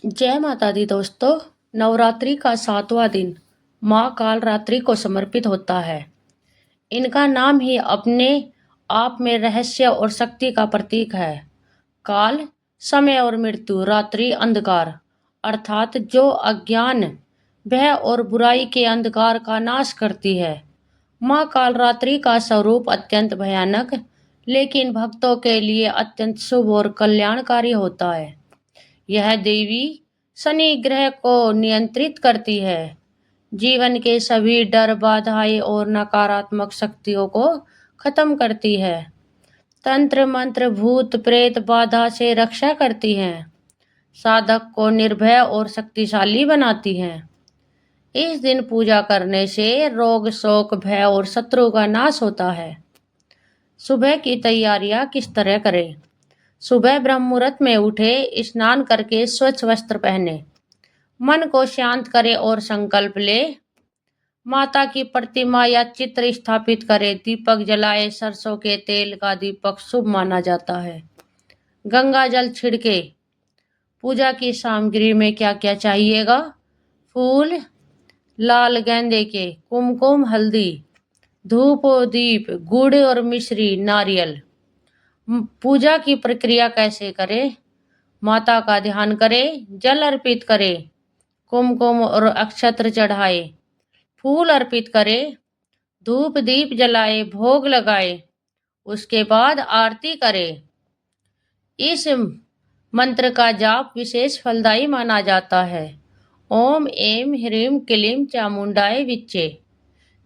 जय माता दी दोस्तों। नवरात्रि का 7वां दिन माँ कालरात्रि को समर्पित होता है। इनका नाम ही अपने आप में रहस्य और शक्ति का प्रतीक है। काल समय और मृत्यु, रात्रि अंधकार, अर्थात जो अज्ञान, भय और बुराई के अंधकार का नाश करती है। माँ कालरात्रि का स्वरूप अत्यंत भयानक लेकिन भक्तों के लिए अत्यंत शुभ और कल्याणकारी होता है। यह देवी शनि ग्रह को नियंत्रित करती है, जीवन के सभी डर, बाधाएं और नकारात्मक शक्तियों को खत्म करती है। तंत्र मंत्र, भूत प्रेत बाधा से रक्षा करती हैं, साधक को निर्भय और शक्तिशाली बनाती हैं। इस दिन पूजा करने से रोग, शोक, भय और शत्रु का नाश होता है। सुबह की तैयारियां किस तरह करें? सुबह ब्रह्म मुहूर्त में उठे, स्नान करके स्वच्छ वस्त्र पहने, मन को शांत करे और संकल्प ले। माता की प्रतिमा या चित्र स्थापित करे, दीपक जलाए। सरसों के तेल का दीपक शुभ माना जाता है। गंगा जल छिड़के। पूजा की सामग्री में क्या क्या चाहिएगा? फूल लाल गेंदे के, कुमकुम, हल्दी, धूप और दीप, गुड़ और मिश्री, नारियल। पूजा की प्रक्रिया कैसे करें? माता का ध्यान करें, जल अर्पित करें, कुमकुम और अक्षत्र चढ़ाए, फूल अर्पित करें, धूप दीप जलाए, भोग लगाए। उसके बाद आरती करें। इस मंत्र का जाप विशेष फलदायी माना जाता है। ओम एम ह्रीम क्लीम चामुंडाय विच्चे।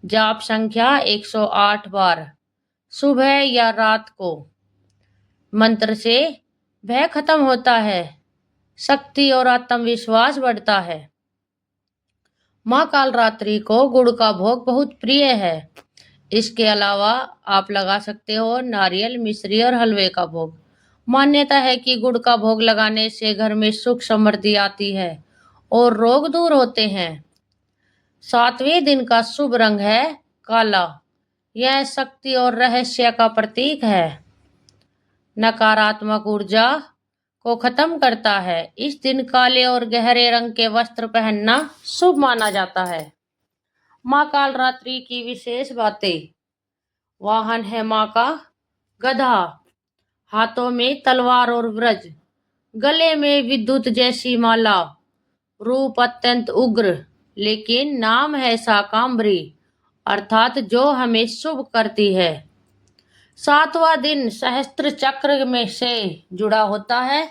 जाप संख्या 108 बार, सुबह या रात को। मंत्र से भय खत्म होता है, शक्ति और आत्मविश्वास बढ़ता है। माँ कालरात्रि को गुड़ का भोग बहुत प्रिय है। इसके अलावा आप लगा सकते हो नारियल, मिश्री और हलवे का भोग। मान्यता है कि गुड़ का भोग लगाने से घर में सुख समृद्धि आती है और रोग दूर होते हैं। 7वें दिन का शुभ रंग है काला। यह शक्ति और रहस्य का प्रतीक है, नकारात्मक ऊर्जा को खत्म करता है। इस दिन काले और गहरे रंग के वस्त्र पहनना शुभ माना जाता है। माँ कालरात्रि की विशेष बातें। वाहन है माँ का गधा, हाथों में तलवार और व्रज, गले में विद्युत जैसी माला, रूप अत्यंत उग्र, लेकिन नाम है शाकांबरी, अर्थात जो हमें शुभ करती है। 7वां दिन सहस्त्र चक्र में से जुड़ा होता है।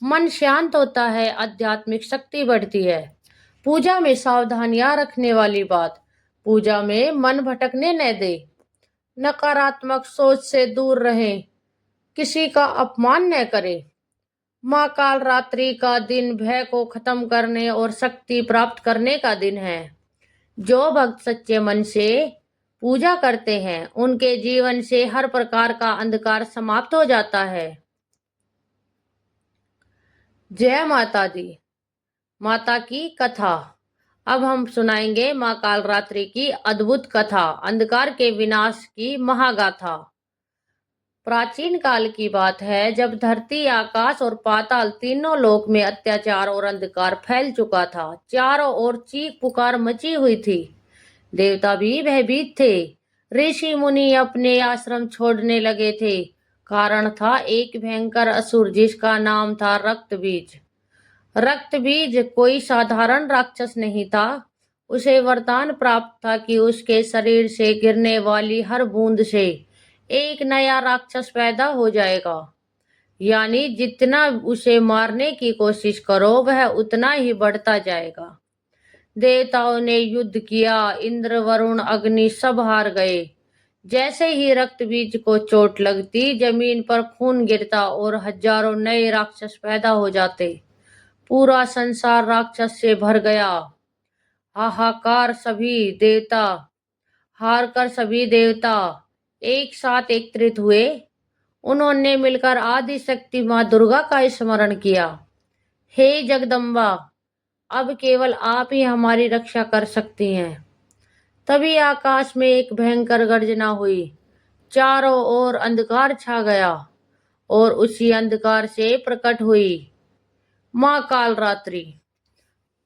मन शांत होता है, आध्यात्मिक शक्ति बढ़ती है। पूजा में सावधानियां रखने वाली बात। पूजा में मन भटकने न दे, नकारात्मक सोच से दूर रहें, किसी का अपमान न करें। माँ कालरात्रि का दिन भय को खत्म करने और शक्ति प्राप्त करने का दिन है। जो भक्त सच्चे मन से पूजा करते हैं, उनके जीवन से हर प्रकार का अंधकार समाप्त हो जाता है। जय माता दी। माता की कथा। अब हम सुनाएंगे माँ कालरात्रि की अद्भुत कथा, अंधकार के विनाश की महागाथा। प्राचीन काल की बात है, जब धरती, आकाश और पाताल तीनों लोक में अत्याचार और अंधकार फैल चुका था। चारों ओर चीख पुकार मची हुई थी। देवता भी भयभीत थे। ऋषि मुनि अपने आश्रम छोड़ने लगे थे। कारण था एक भयंकर असुर जिसका नाम था रक्तबीज। रक्तबीज कोई साधारण राक्षस नहीं था। उसे वरदान प्राप्त था कि उसके शरीर से गिरने वाली हर बूंद से एक नया राक्षस पैदा हो जाएगा। यानी जितना उसे मारने की कोशिश करो, वह उतना ही बढ़ता जाएगा। देवताओं ने युद्ध किया, इंद्र, वरुण, अग्नि सब हार गए। जैसे ही रक्तबीज को चोट लगती, जमीन पर खून गिरता और हजारों नए राक्षस पैदा हो जाते। पूरा संसार राक्षस से भर गया। हाहाकार, सभी देवता एक साथ एकत्रित हुए। उन्होंने मिलकर आदि शक्ति माँ दुर्गा का स्मरण किया। हे जगदम्बा, अब केवल आप ही हमारी रक्षा कर सकती हैं। तभी आकाश में एक भयंकर गर्जना हुई। चारों ओर अंधकार छा गया और उसी अंधकार से प्रकट हुई माँ कालरात्रि।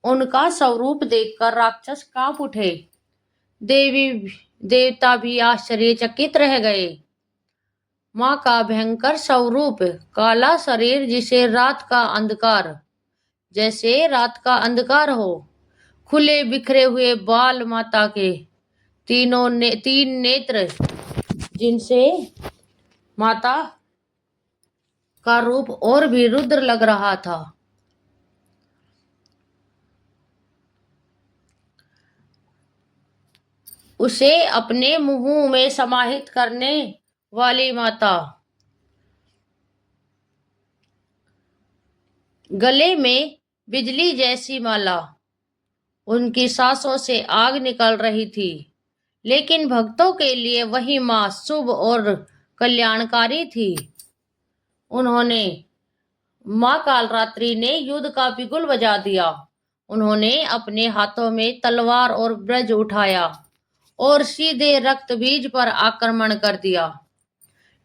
उनका स्वरूप देखकर राक्षस कांप उठे। देवी देवता भी आश्चर्यचकित रह गए। माँ का भयंकर स्वरूप, काला शरीर जैसे रात का अंधकार हो, खुले बिखरे हुए बाल माता के, तीन नेत्र जिनसे माता का रूप और भी रुद्र लग रहा था। उसे अपने मुंह में समाहित करने वाली माता, गले में बिजली जैसी माला, उनकी सांसों से आग निकल रही थी। लेकिन भक्तों के लिए वही मां शुभ और कल्याणकारी थी। उन्होंने मां कालरात्रि ने युद्ध का बिगुल बजा दिया। उन्होंने अपने हाथों में तलवार और ब्रज उठाया और सीधे रक्त बीज पर आक्रमण कर दिया।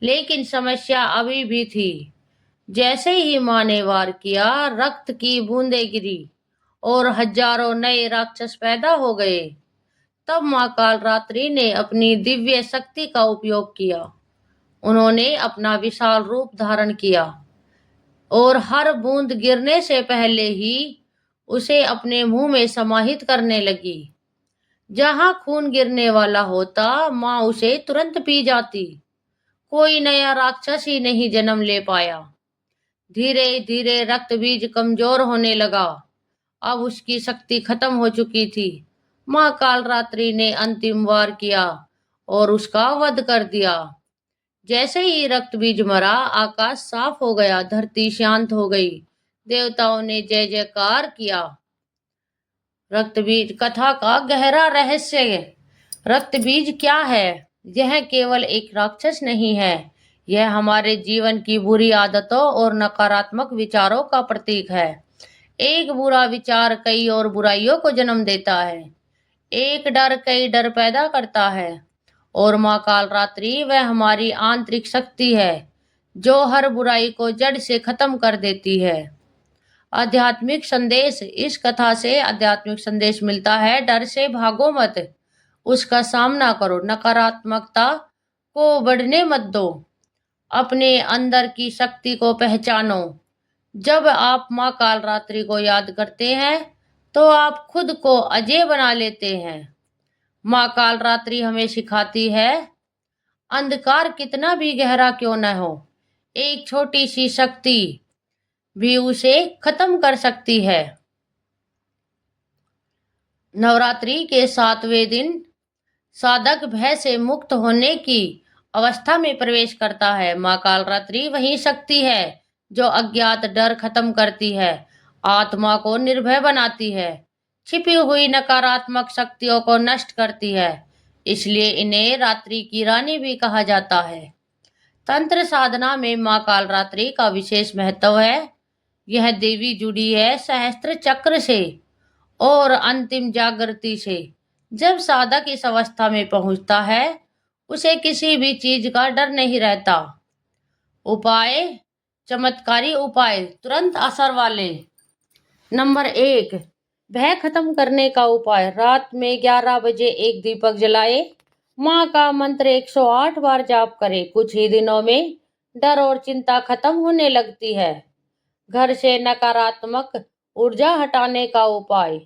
लेकिन समस्या अभी भी थी। जैसे ही मां ने वार किया, रक्त की बूंदें गिरी और हजारों नए राक्षस पैदा हो गए। तब मां कालरात्रि ने अपनी दिव्य शक्ति का उपयोग किया। उन्होंने अपना विशाल रूप धारण किया और हर बूंद गिरने से पहले ही उसे अपने मुंह में समाहित करने लगी। जहां खून गिरने वाला होता, मां उसे तुरंत पी जाती। कोई नया राक्षस ही नहीं जन्म ले पाया। धीरे धीरे रक्त बीज कमजोर होने लगा। अब उसकी शक्ति खत्म हो चुकी थी। मां कालरात्रि ने अंतिम वार किया और उसका वध कर दिया। जैसे ही रक्त बीज मरा, आकाश साफ हो गया, धरती शांत हो गई। देवताओं ने जय जयकार किया। रक्त बीज कथा का गहरा रहस्य। रक्त बीज क्या है? यह केवल एक राक्षस नहीं है, यह हमारे जीवन की बुरी आदतों और नकारात्मक विचारों का प्रतीक है। एक बुरा विचार कई और बुराइयों को जन्म देता है। एक डर कई डर पैदा करता है। और मां कालरात्रि वह हमारी आंतरिक शक्ति है जो हर बुराई को जड़ से खत्म कर देती है। आध्यात्मिक संदेश। इस कथा से आध्यात्मिक संदेश मिलता है, डर से भागो मत, उसका सामना करो। नकारात्मकता को बढ़ने मत दो, अपने अंदर की शक्ति को पहचानो। जब आप मां कालरात्रि को याद करते हैं तो आप खुद को अजय बना लेते हैं। मां कालरात्रि हमें सिखाती है, अंधकार कितना भी गहरा क्यों न हो, एक छोटी सी शक्ति भी उसे खत्म कर सकती है। नवरात्रि के 7वें दिन साधक भय से मुक्त होने की अवस्था में प्रवेश करता है। मां कालरात्रि वही शक्ति है जो अज्ञात डर खत्म करती है, आत्मा को निर्भय बनाती है, छिपी हुई नकारात्मक शक्तियों को नष्ट करती है। इसलिए इन्हें रात्रि की रानी भी कहा जाता है। तंत्र साधना में मां कालरात्रि का विशेष महत्व है। यह देवी जुड़ी है सहस्त्र चक्र से और अंतिम जागृति से। जब साधक इस अवस्था में पहुंचता है, उसे किसी भी चीज का डर नहीं रहता। उपाय, चमत्कारी उपाय, तुरंत असर वाले। नंबर 1, भय खत्म करने का उपाय। रात में 11 बजे एक दीपक जलाए, मां का मंत्र 108 बार जाप करे। कुछ ही दिनों में डर और चिंता खत्म होने लगती है। घर से नकारात्मक ऊर्जा हटाने का उपाय।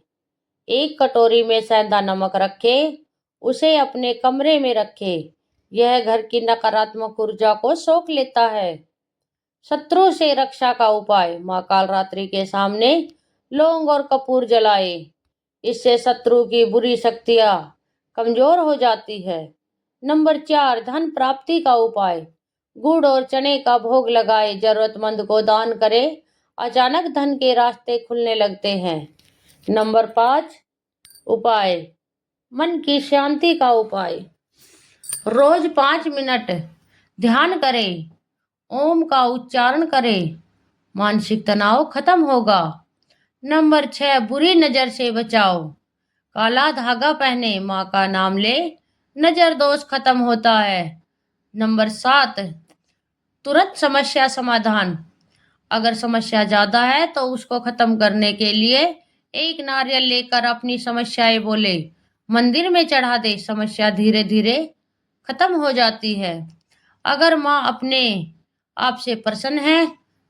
एक कटोरी में सेंधा नमक रखे, उसे अपने कमरे में रखे। यह घर की नकारात्मक ऊर्जा को सोख लेता है। शत्रु से रक्षा का उपाय। मां कालरात्रि के सामने लौंग और कपूर जलाए, इससे शत्रु की बुरी शक्तियां कमजोर हो जाती है। नंबर 4, धन प्राप्ति का उपाय। गुड़ और चने का भोग लगाए, जरूरतमंद को दान करे, अचानक धन के रास्ते खुलने लगते हैं। नंबर 5, उपाय, मन की शांति का उपाय। रोज 5 मिनट ध्यान करें, ओम का उच्चारण करें, मानसिक तनाव खत्म होगा। नंबर 6, बुरी नजर से बचाओ। काला धागा पहने, मां का नाम ले, नजर दोष खत्म होता है। नंबर 7, तुरंत समस्या समाधान। अगर समस्या ज़्यादा है तो उसको खत्म करने के लिए एक नारियल लेकर अपनी समस्याएं बोले, मंदिर में चढ़ा दे, समस्या धीरे धीरे खत्म हो जाती है। अगर माँ अपने आप से प्रसन्न है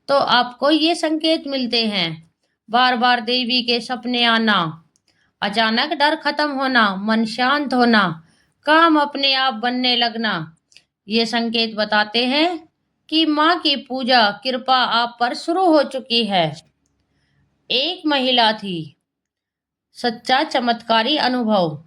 तो आपको ये संकेत मिलते हैं। बार बार देवी के सपने आना, अचानक डर खत्म होना, मन शांत होना, काम अपने आप बनने लगना। ये संकेत बताते हैं कि माँ की पूजा कृपा आप पर शुरू हो चुकी है। एक महिला थी, सच्चा चमत्कारी अनुभव।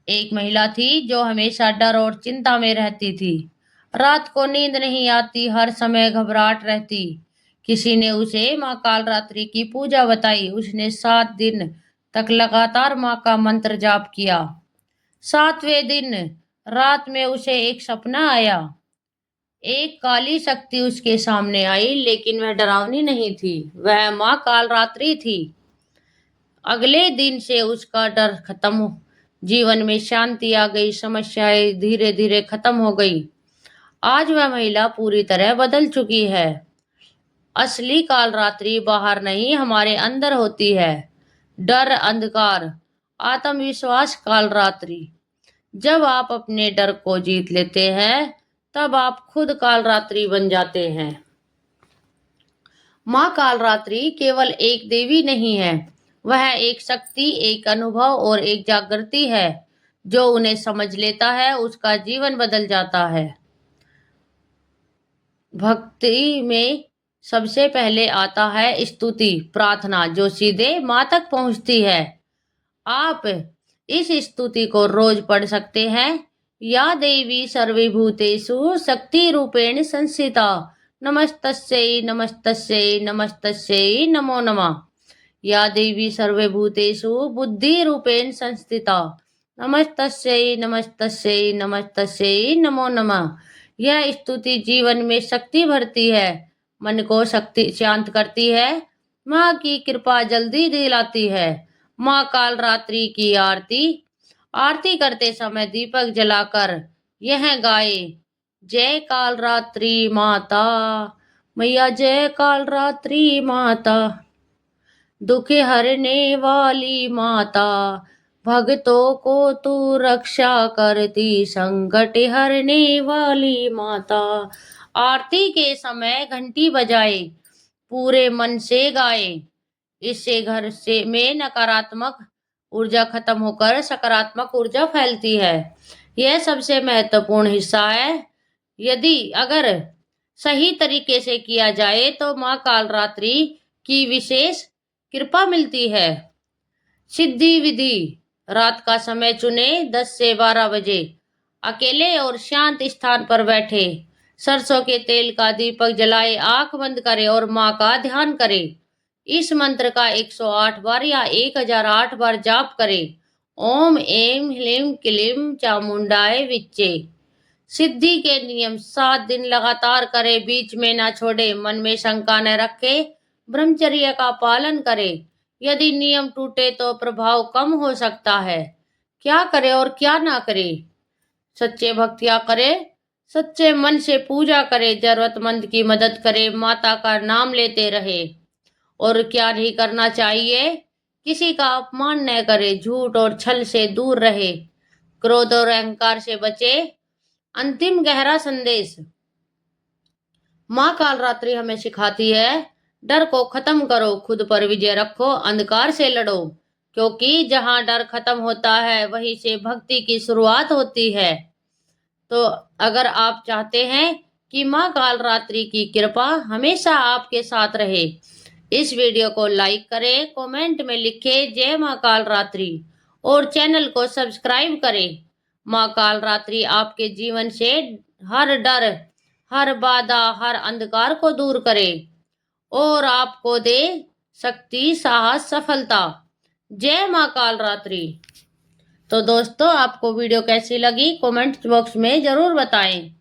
एक महिला थी जो हमेशा डर और चिंता में रहती थी। रात को नींद नहीं आती, हर समय घबराहट रहती। किसी ने उसे माँ कालरात्रि की पूजा बताई। उसने 7 दिन तक लगातार माँ का मंत्र जाप किया। 7वें दिन रात में उसे एक सपना आया। एक काली शक्ति उसके सामने आई, लेकिन वह डरावनी नहीं थी, वह माँ कालरात्रि थी। अगले दिन से उसका डर खत्म, जीवन में शांति आ गई, समस्याएं धीरे धीरे खत्म हो गई। आज वह महिला पूरी तरह बदल चुकी है। असली कालरात्रि बाहर नहीं, हमारे अंदर होती है। डर अंधकार, आत्मविश्वास कालरात्रि। जब आप अपने डर को जीत लेते हैं तब आप खुद कालरात्रि बन जाते हैं। माँ कालरात्रि केवल एक देवी नहीं है, वह एक शक्ति, एक अनुभव और एक जागृति है। जो उन्हें समझ लेता है उसका जीवन बदल जाता है। भक्ति में सबसे पहले आता है स्तुति, प्रार्थना, जो सीधे माँ तक पहुंचती है। आप इस स्तुति को रोज पढ़ सकते हैं। या देवी सर्वभूतेषु शक्ति रूपेण संस्थिता, नमस्तस्यै नमस्तस्यै नमस्तस्यै नमो नमः। या देवी सर्वभूतेषु बुद्धि रूपेण संस्थिता, नमस्तस्यै नमस्तस्यै नमस्तस्यै नमो नमः। यह स्तुति जीवन में शक्ति भरती है, मन को शक्ति शांत करती है, माँ की कृपा जल्दी दिलाती है। माँ कालरात्रि की आरती। आरती करते समय दीपक जलाकर यह गाए, जय कालरात्रि माता, मैया जय कालरात्रि माता, दुख हरने वाली माता, भक्तों को तू रक्षा करती, संकट हरने वाली माता। आरती के समय घंटी बजाए, पूरे मन से गाए। इससे घर से में नकारात्मक ऊर्जा खत्म होकर सकारात्मक ऊर्जा फैलती है। यह सबसे महत्वपूर्ण हिस्सा है। यदि अगर सही तरीके से किया जाए तो माँ कालरात्रि की विशेष कृपा मिलती है। सिद्धि विधि, रात का समय चुने, 10 से 12 बजे, अकेले और शांत स्थान पर बैठे, सरसों के तेल का दीपक जलाए, आंख बंद करे और माँ का ध्यान करे। इस मंत्र का 108 बार या 1008 बार जाप करे। ओम ऐं ह्लीं क्लीं चामुंडाय विच्चे। सिद्धि के नियम, 7 दिन लगातार करे, बीच में ना छोड़े, मन में शंका न रखे, ब्रह्मचर्य का पालन करे। यदि नियम टूटे तो प्रभाव कम हो सकता है। क्या करे और क्या ना करे? सच्चे भक्तियां करे, सच्चे मन से पूजा करे, जरूरतमंद की मदद करे, माता का नाम लेते रहे। और क्या नहीं करना चाहिए? किसी का अपमान न करे, झूठ और छल से दूर रहे, क्रोध और अहंकार से बचे। अंतिम गहरा संदेश, माँ कालरात्रि हमें सिखाती है, डर को खत्म करो, खुद पर विजय रखो, अंधकार से लड़ो, क्योंकि जहां डर खत्म होता है वहीं से भक्ति की शुरुआत होती है। तो अगर आप चाहते हैं कि माँ कालरात्रि की कृपा हमेशा आपके साथ रहे, इस वीडियो को लाइक करें, कमेंट में लिखें जय माँ कालरात्रि और चैनल को सब्सक्राइब करें। माँ कालरात्रि आपके जीवन से हर डर, हर बाधा, हर अंधकार को दूर करे और आपको दे शक्ति, साहस, सफलता। जय माँ कालरात्रि। तो दोस्तों, आपको वीडियो कैसी लगी कमेंट बॉक्स में जरूर बताएं।